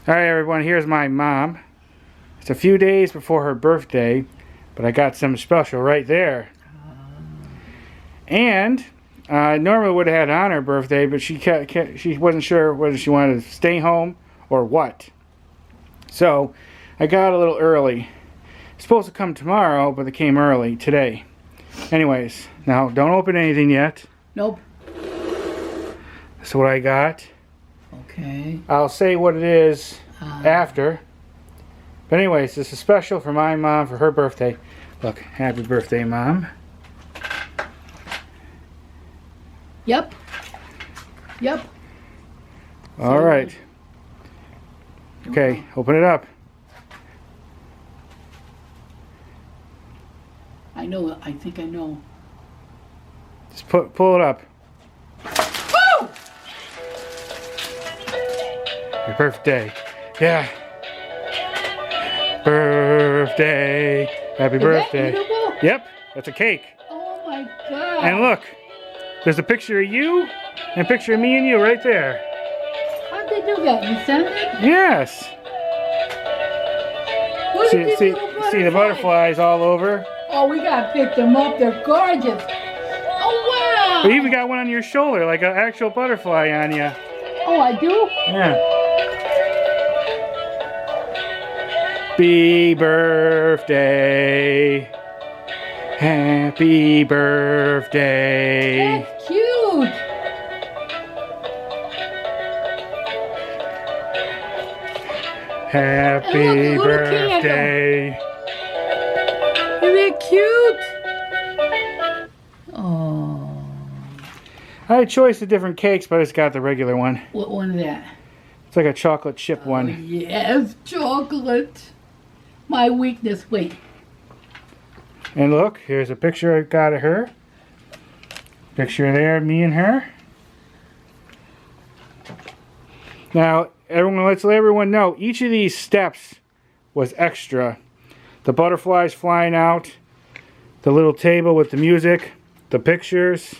Alright everyone, here's my mom. It's a few days before her birthday, but I got something special right there. And I normally would have had it on her birthday, but she wasn't sure whether she wanted to stay home or what. So I got a little early. It's supposed to come tomorrow, but it came early today. Anyways, now don't open anything yet. Nope. That's what I got. Okay. I'll say what it is after. But anyways, this is special for my mom for her birthday. Look, happy birthday, Mom. Yep. Yep. All right. Okay, open it up. I know. I think I know. Just pull it up. Woo! Your birthday. Yeah. Birthday. Happy birthday. That edible? Yep, that's a cake. Oh my God. And look, there's a picture of you and a picture of me and you right there. How'd they do that? You sent it? Yes. What are these little See the butterflies all over? Oh, we gotta pick them up. They're gorgeous. Oh wow! We even got one on your shoulder, like an actual butterfly on you. Oh, I do? Yeah. Happy birthday. Happy birthday. That's cute. Happy look, birthday. Isn't that cute? Oh. I had a choice of different cakes, but I just got the regular one. What one is that? It's like a chocolate chip one. Yes, chocolate. My weakness. Wait. And look, here's a picture I got of her. Picture there, me and her. Now, let's let everyone know, each of these steps was extra. The butterflies flying out, the little table with the music, the pictures.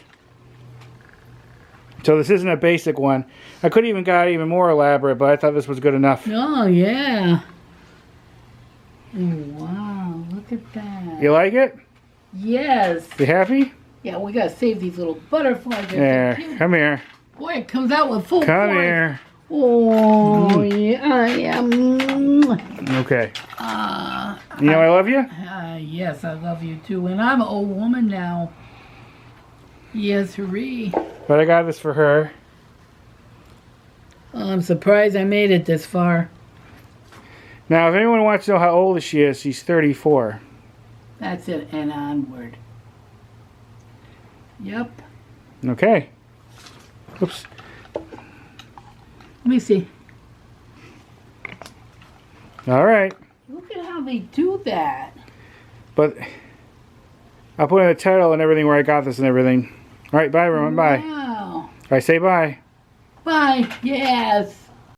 So this isn't a basic one. I could even got even more elaborate, but I thought this was good enough. Oh, yeah. Oh, wow, look at that. You like it? Yes. You happy? Yeah, we gotta save these little butterflies. There, come here. Boy, it comes out with full Come force. here. Oh, yeah, yeah. Okay. You know I love you? Yes, I love you too. And I'm an old woman now. Yes, hurry. But I got this for her. Oh, I'm surprised I made it this far. Now, if anyone wants to know how old she is, she's 34. That's it, and onward. Yep. Okay. Oops. Let me see. All right. Look at how they do that. But I'll put in a title and everything where I got this and everything. All right, bye, everyone. Bye. Wow. All right, say bye. Bye. Yes.